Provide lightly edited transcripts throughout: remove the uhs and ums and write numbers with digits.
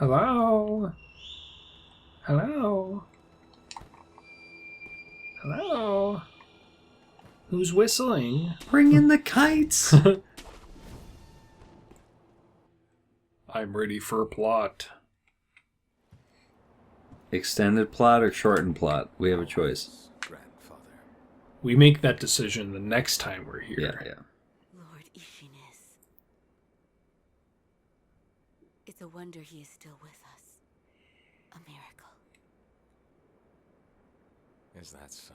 Hello? Hello? Hello? Who's whistling? Bring in the kites! I'm ready for a plot. Extended plot or shortened plot? We have a choice. Grandfather. We make that decision the next time we're here. Yeah. Lord Ishiness. It's a wonder he is still with us. A miracle. Is that so?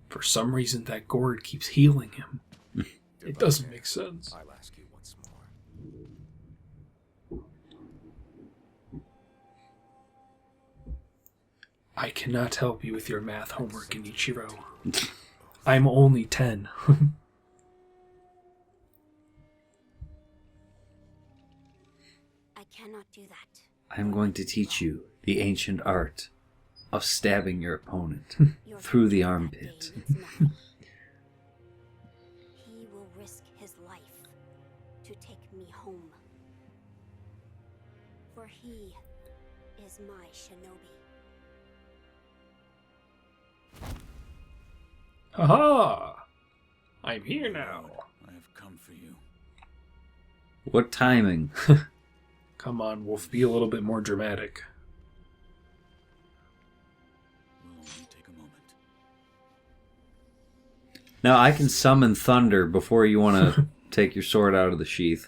For some reason, that gourd keeps healing him. It doesn't make sense. I'll ask you once more. I cannot help you with your math homework, Genichiro. I'm only 10. I cannot do that. I'm going to teach you the ancient art of stabbing your opponent through the armpit. He will risk his life to take me home. For he is my shinobi. Haha! I'm here now. I have come for you. What timing? Come on, Wolf, be a little bit more dramatic. Will only take a moment. Now I can summon thunder before you want to take your sword out of the sheath.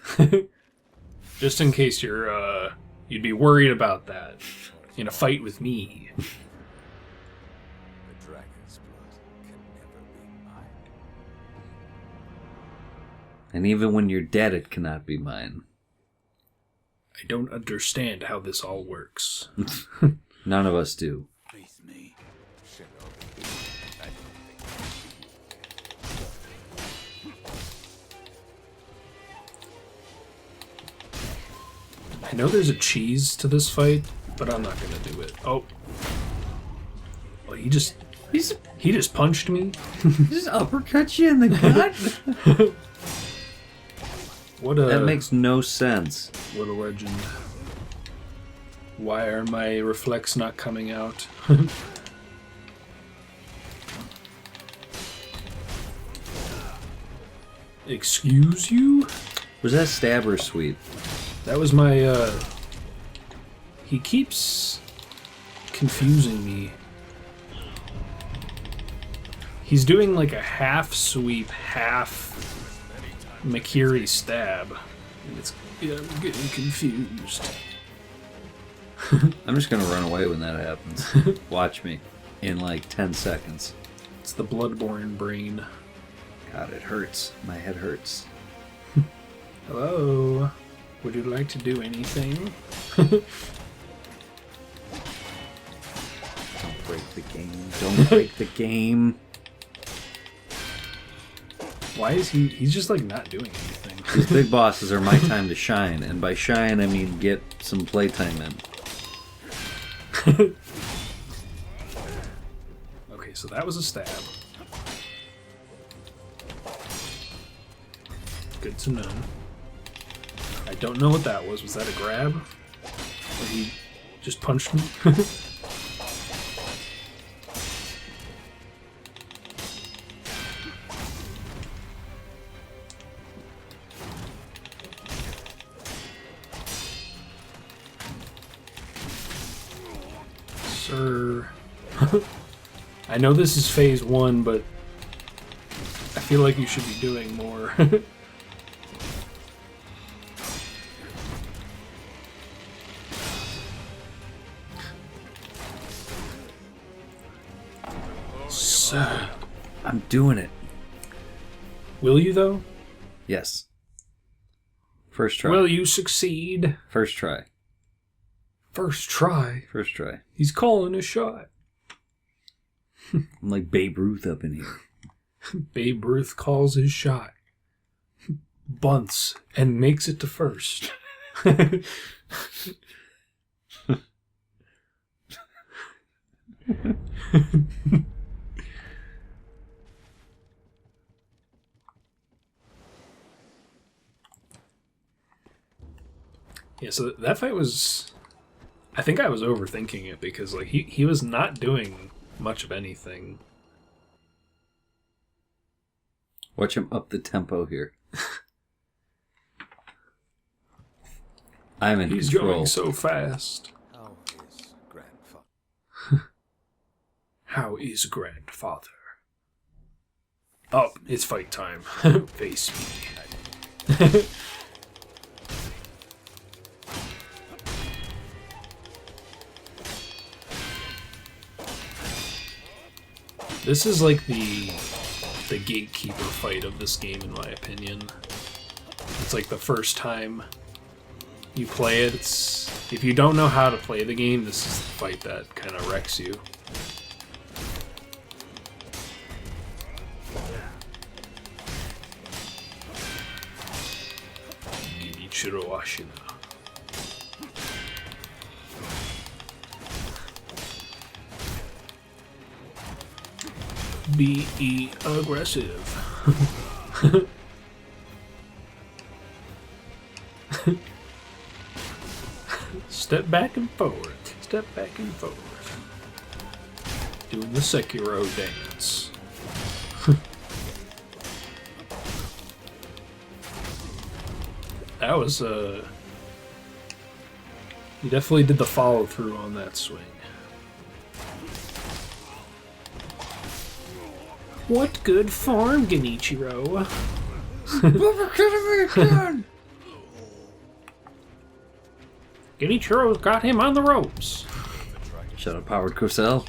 Just in case you'd be worried about that in a fight with me. The dragon's blood can never be mine. And even when you're dead, it cannot be mine. I don't understand how this all works. None of us do. Face me, shinobi. I don't think I know there's a cheese to this fight, but I'm not gonna do it. Oh. Well, he just punched me? Just uppercut you in the gut? That makes no sense. What a legend. Why are my reflex not coming out? Excuse you? Was that stab or sweep? That was my, He keeps confusing me. He's doing like a half sweep, half Makiri stab. And I'm getting confused. I'm just gonna run away when that happens. Watch me. In like 10 seconds. It's the Bloodborne brain. God, it hurts. My head hurts. Hello? Would you like to do anything? Don't break the game. Don't break the game. Why is he's just like not doing anything. These big bosses are my time to shine, and by shine I mean get some playtime in. Okay, so that was a stab. Good to know. I don't know what that was. Was that a grab? Or he just punched me? Sir. I know this is phase 1, but I feel like you should be doing more. Sir. I'm doing it. Will you, though? Yes. First try. Will you succeed? First try. First try. First try. He's calling a shot. I'm like Babe Ruth up in here. Babe Ruth calls his shot. Bunts and makes it to first. Yeah, so that fight was... I think I was overthinking it because like he was not doing much of anything. Watch him up the tempo here. I'm in He's control. going so fast. How is grandfather? How is grandfather? Oh, it's fight time. Face me. This is like the gatekeeper fight of this game, in my opinion. It's like the first time you play it. It's if you don't know how to play the game, this is the fight that kind of wrecks you. Genichiro Ashina. Be aggressive. Step back and forward. Step back and forward. Doing the Sekiro dance. That was you definitely did the follow through on that swing. What good form, Genichiro? Genichiro's got him on the ropes. Shut up, Howard Cosell.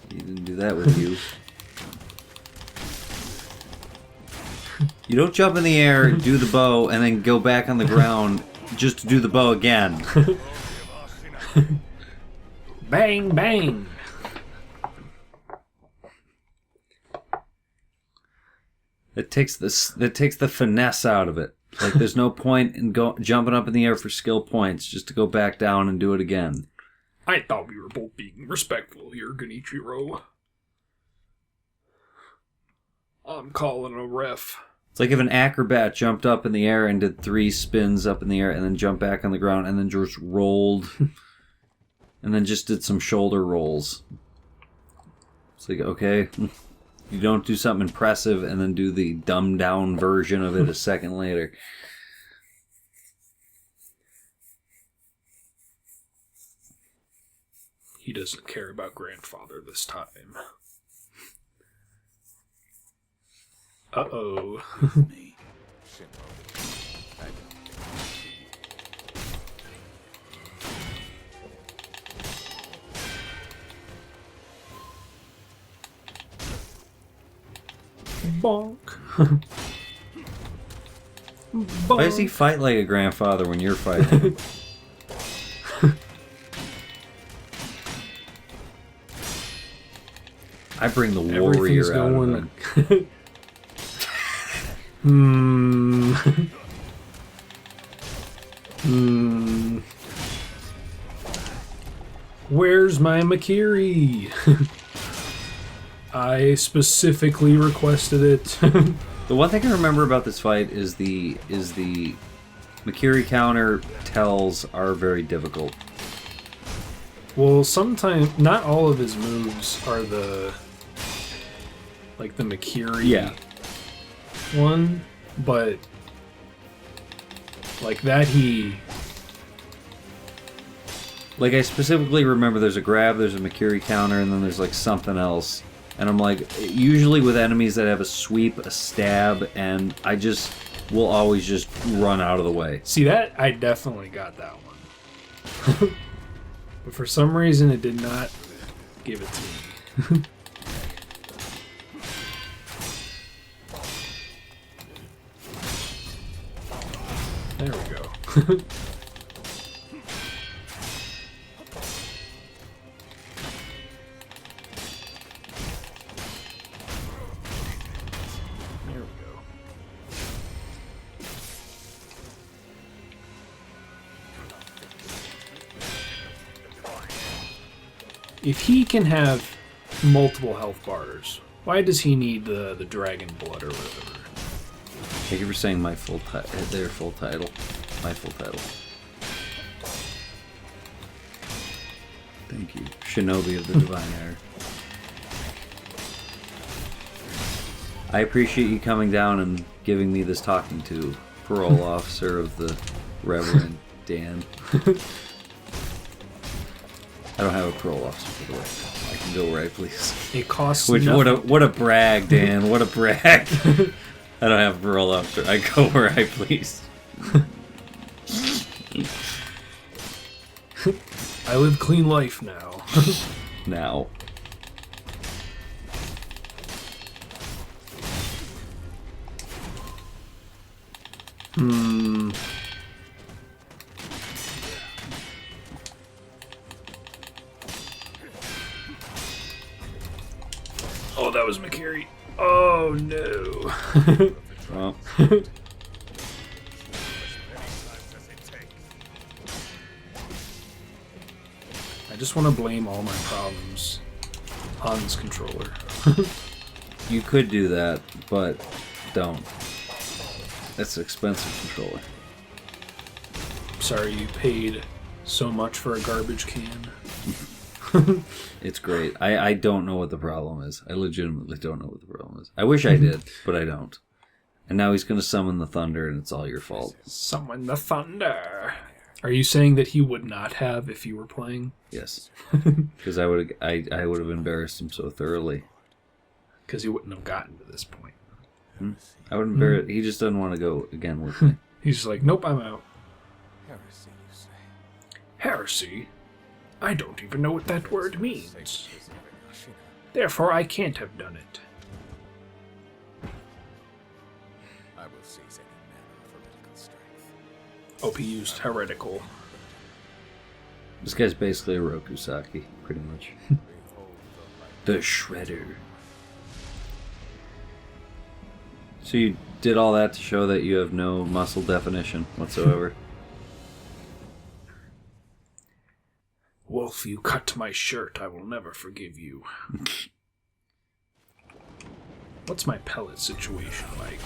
He didn't do that with you. You don't jump in the air, do the bow, and then go back on the ground just to do the bow again. Bang, bang. That takes the finesse out of it. Like there's no point in jumping up in the air for skill points just to go back down and do it again. I thought we were both being respectful here, Genichiro. I'm calling a ref. It's like if an acrobat jumped up in the air and did 3 spins up in the air and then jumped back on the ground and then just rolled and then just did some shoulder rolls. It's like, okay, you don't do something impressive and then do the dumbed down version of it a second later. He doesn't care about grandfather this time. Uh-oh. Me, Shinobi. Bonk. Why does he fight like a grandfather when you're fighting? I bring the warrior out of him. Where's my Makiri? I specifically requested it. The one thing I remember about this fight is the Makiri counter tells are very difficult. Well, sometimes not all of his moves are the Makiri one, but like that Like I specifically remember there's a grab, there's a Makiri counter, and then there's like something else. And I'm like, usually with enemies that have a sweep, a stab, and I just will always just run out of the way. See, that I definitely got that one. But for some reason it did not give it to me. There we go. There we go. If he can have multiple health bars, why does he need the dragon blood or whatever? Thank you for saying my full their full title. My full title. Thank you. Shinobi of the Divine Air. I appreciate you coming down and giving me this talking to, parole officer of the Reverend Dan. I don't have a parole officer, by the way. I can go where I please. It costs Which nothing. what a brag, Dan. What a brag. I don't have a parole officer. I go where I please. I live clean life now. Now. Oh, that was McCary. Oh no. Well, I just want to blame all my problems on this controller. you could do that, but don't. That's an expensive controller. Sorry you paid so much for a garbage can. It's great. I don't know what the problem is. I legitimately don't know what the problem is. I wish I did, but I don't. And now he's going to summon the thunder, and it's all your fault. Summon the thunder. Are you saying that he would not have if you were playing? Yes, because I would have embarrassed him so thoroughly. Because he wouldn't have gotten to this point. I would embarrass. He just doesn't want to go again with me. He's just like, nope, I'm out. Heresy, you say? Heresy? I don't even know what that word means. Is even Ashina. Therefore, I can't have done it. I will seize any manner of heretical strength. OP used heretical. This guy's basically a Rokusaki, pretty much. Behold the light. The Shredder. So you did all that to show that you have no muscle definition whatsoever. Wolf, you cut my shirt. I will never forgive you. What's my pellet situation like?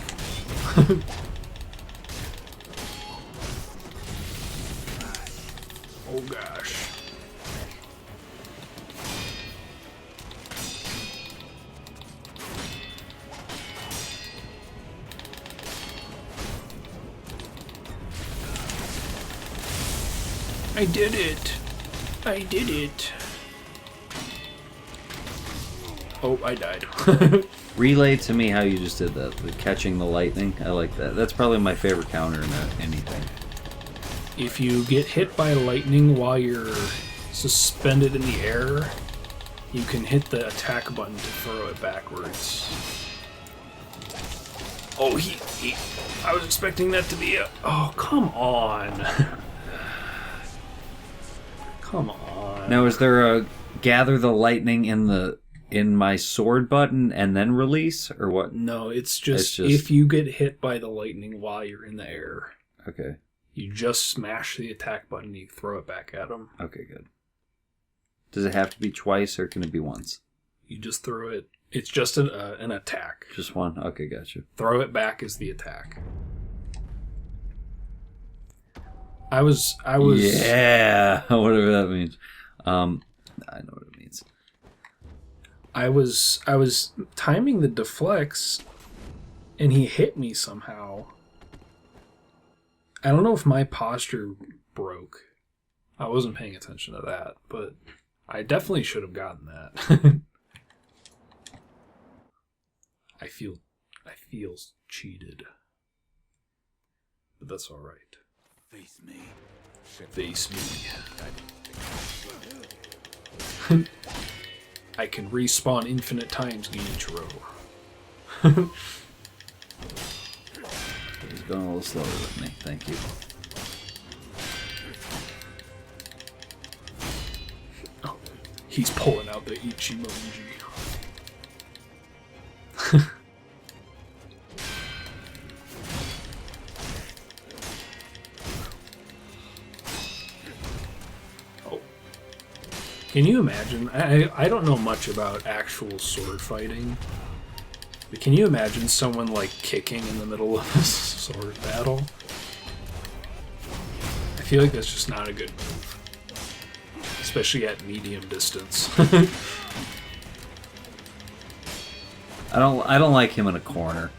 Oh gosh. I did it. I did it. Oh, I died. Relay to me how you just did that, the catching the lightning. I like that. That's probably my favorite counter in anything. If you get hit by lightning while you're suspended in the air, you can hit the attack button to throw it backwards. Oh, I was expecting that to be a... Oh, come on. Come on. Now, is there a gather the lightning in my sword button and then release, or what? No, it's just It's just- if you get hit by the lightning while you're in the air, Okay. you just smash the attack button and you throw it back at them. Okay, good. Does it have to be twice, or can it be once? You just throw it. It's just an attack. Just one? Okay, gotcha. Throw it back is the attack. I was Yeah, whatever that means. I know what it means. I was timing the deflects and he hit me somehow. I don't know if my posture broke. I wasn't paying attention to that, but I definitely should have gotten that. I feel cheated. But that's all right. Face me. Face me. I can respawn infinite times, Genichiro. He's going a little slower with me. Thank you. Oh, he's pulling out the Ichimonji. Oh. Can you imagine? I don't know much about actual sword fighting. But can you imagine someone like kicking in the middle of a sword battle? I feel like that's just not a good move. Especially at medium distance. I don't like him in a corner.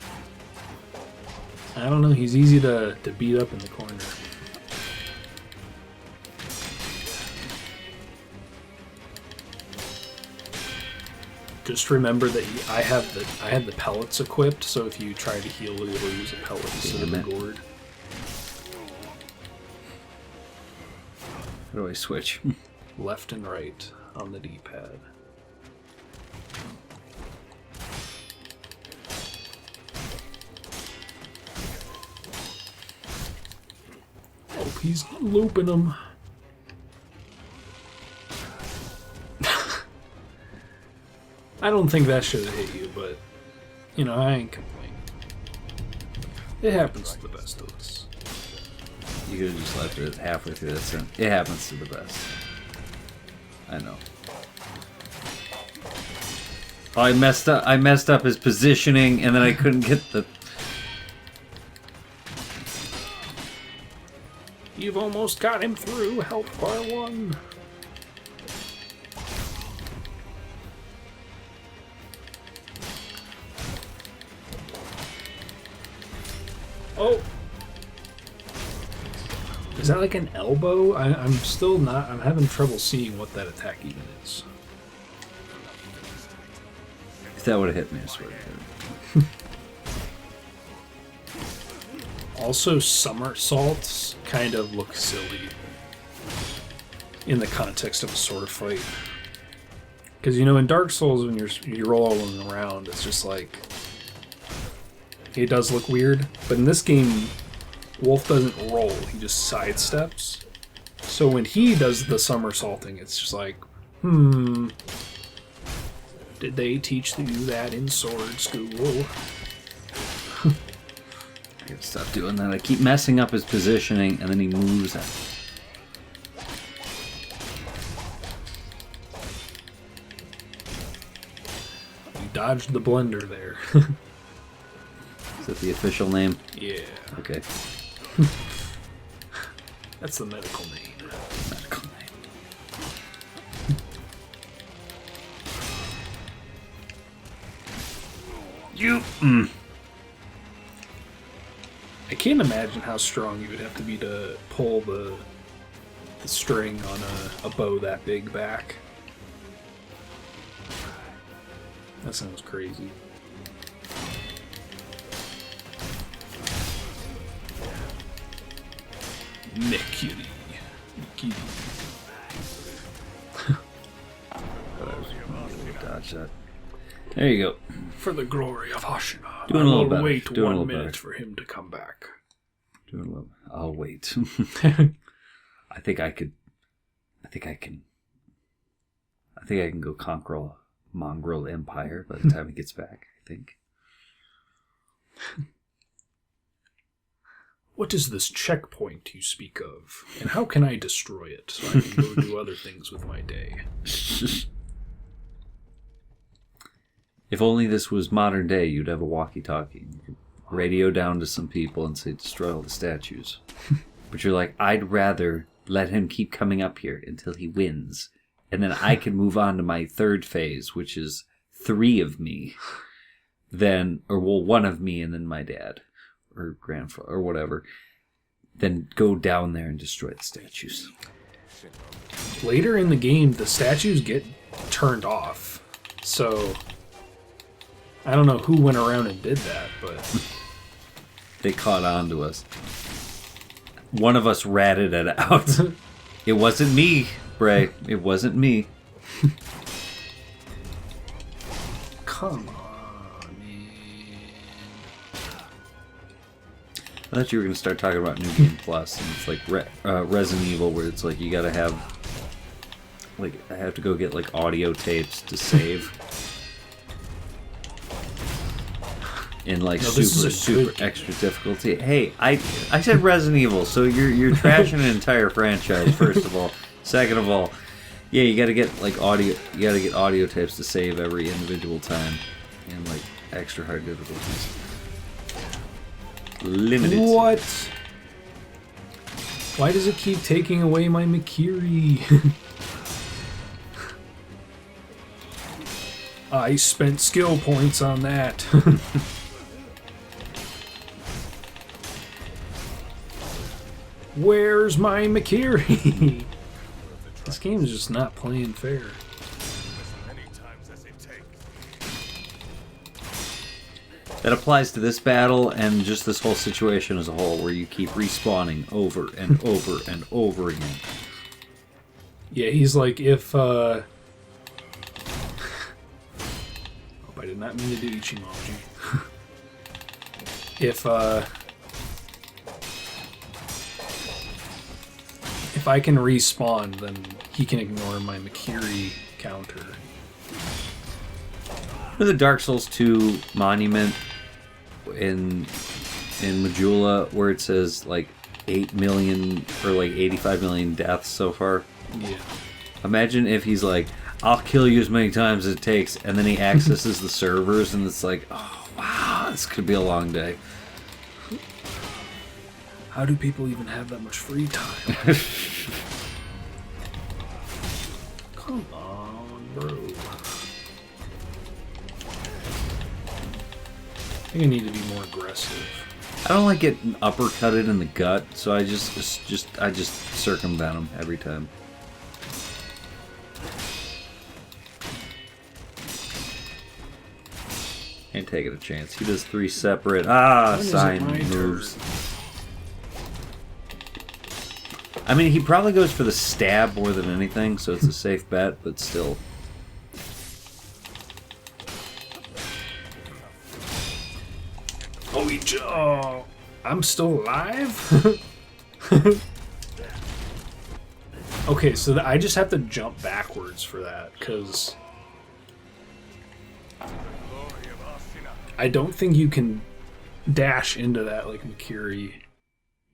I don't know, he's easy to beat up in the corner. Just remember that I have the pellets equipped, so if you try to heal, you'll use a pellet instead of the gourd. How do I switch? Left and right on the D-pad. Oh, he's looping him. I don't think that should have hit you, but, you know, I ain't complaining. It happens to the best of us. You could have just left it halfway through this. It happens to the best. I know. Oh, I messed up his positioning, and then I couldn't get the... You've almost got him through. Help bar 1. Oh! Is that like an elbow? I'm still not... I'm having trouble seeing what that attack even is. If that would have hit me, I swear to God. Also, somersaults kind of look silly in the context of a sword fight. Because, you know, in Dark Souls, when you're rolling around, it's just like... It does look weird. But in this game, Wolf doesn't roll. He just sidesteps. So when he does the somersaulting, it's just like, did they teach you that in sword school? I gotta stop doing that. I keep messing up his positioning, and then he moves out. You dodged the blender there. Is that the official name? Yeah. Okay. That's the medical name. Medical name. You. I can't imagine how strong you would have to be to pull the string on a bow that big back. That sounds crazy. Mercury. Dodge that. There you go. For the glory of Ashina, Doing a little better. Wait Doing a 1 little minute better. for him to come back. Doing a little. I'll wait. I think I can go conquer a mongrel empire by the time he gets back, I think. What is this checkpoint you speak of? And how can I destroy it so I can go do other things with my day? If only this was modern day, you'd have a walkie-talkie. You could radio down to some people and say, destroy all the statues. But you're like, I'd rather let him keep coming up here until he wins. And then I can move on to my third phase, which is 3 of me. One of me and then my dad. Or grandfather, or whatever. Then go down there and destroy the statues. Later in the game, the statues get turned off. So, I don't know who went around and did that, but... They caught on to us. One of us ratted it out. It wasn't me, Bray. It wasn't me. Come on, man. I thought you were going to start talking about New Game Plus, and it's like Resident Evil, where it's like you got to have, like, I have to go get like audio tapes to save. In like No, this is a super good game. extra difficulty. Hey, I said Resident Evil, so you're trashing an entire franchise. First of all, second of all, yeah, you got to get like audio. You got to get audio tapes to save every individual time, and like extra hard difficulties. Limited. What? Why does it keep taking away my Mikiri? I spent skill points on that. Where's my Mikiri? This game is just not playing fair. That applies to this battle and just this whole situation as a whole, where you keep respawning over and over and over again. Yeah, he's like, if, oh, I did not mean to do Ichimoji. If I can respawn, then he can ignore my Mikiri counter. For the Dark Souls 2 monument in Majula, where it says like 8 million or like 85 million deaths so far. Yeah. Imagine if he's like, I'll kill you as many times as it takes, and then he accesses the servers, and it's like, oh wow, this could be a long day. How do people even have that much free time? Come on, bro. I think I need to be more aggressive. I don't like getting uppercutted in the gut, so I just circumvent him every time. Ain't taking a chance. He does 3 separate sign moves. I mean, he probably goes for the stab more than anything, so it's a safe bet, but still. Oh, I'm still alive? Okay, so I just have to jump backwards for that, because I don't think you can dash into that like Mikiri.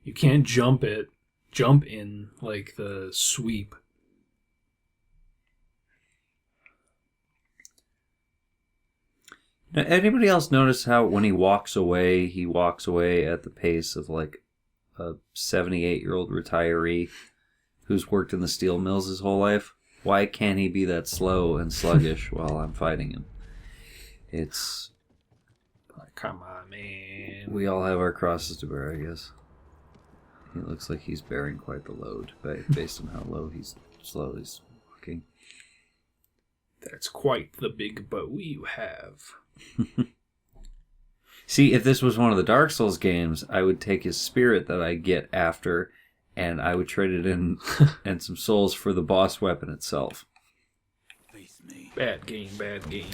You can't jump in like the sweep. Now, anybody else notice how when he walks away at the pace of like a 78-year-old retiree who's worked in the steel mills his whole life? Why can't he be that slow and sluggish while I'm fighting him? It's... Come on, man. We all have our crosses to bear, I guess. He looks like he's bearing quite the load, based on how slow he's walking. That's quite the big bow you have. See, if this was one of the Dark Souls games, I would take his spirit that I get after, and I would trade it in and some souls for the boss weapon itself. Bad game, bad game.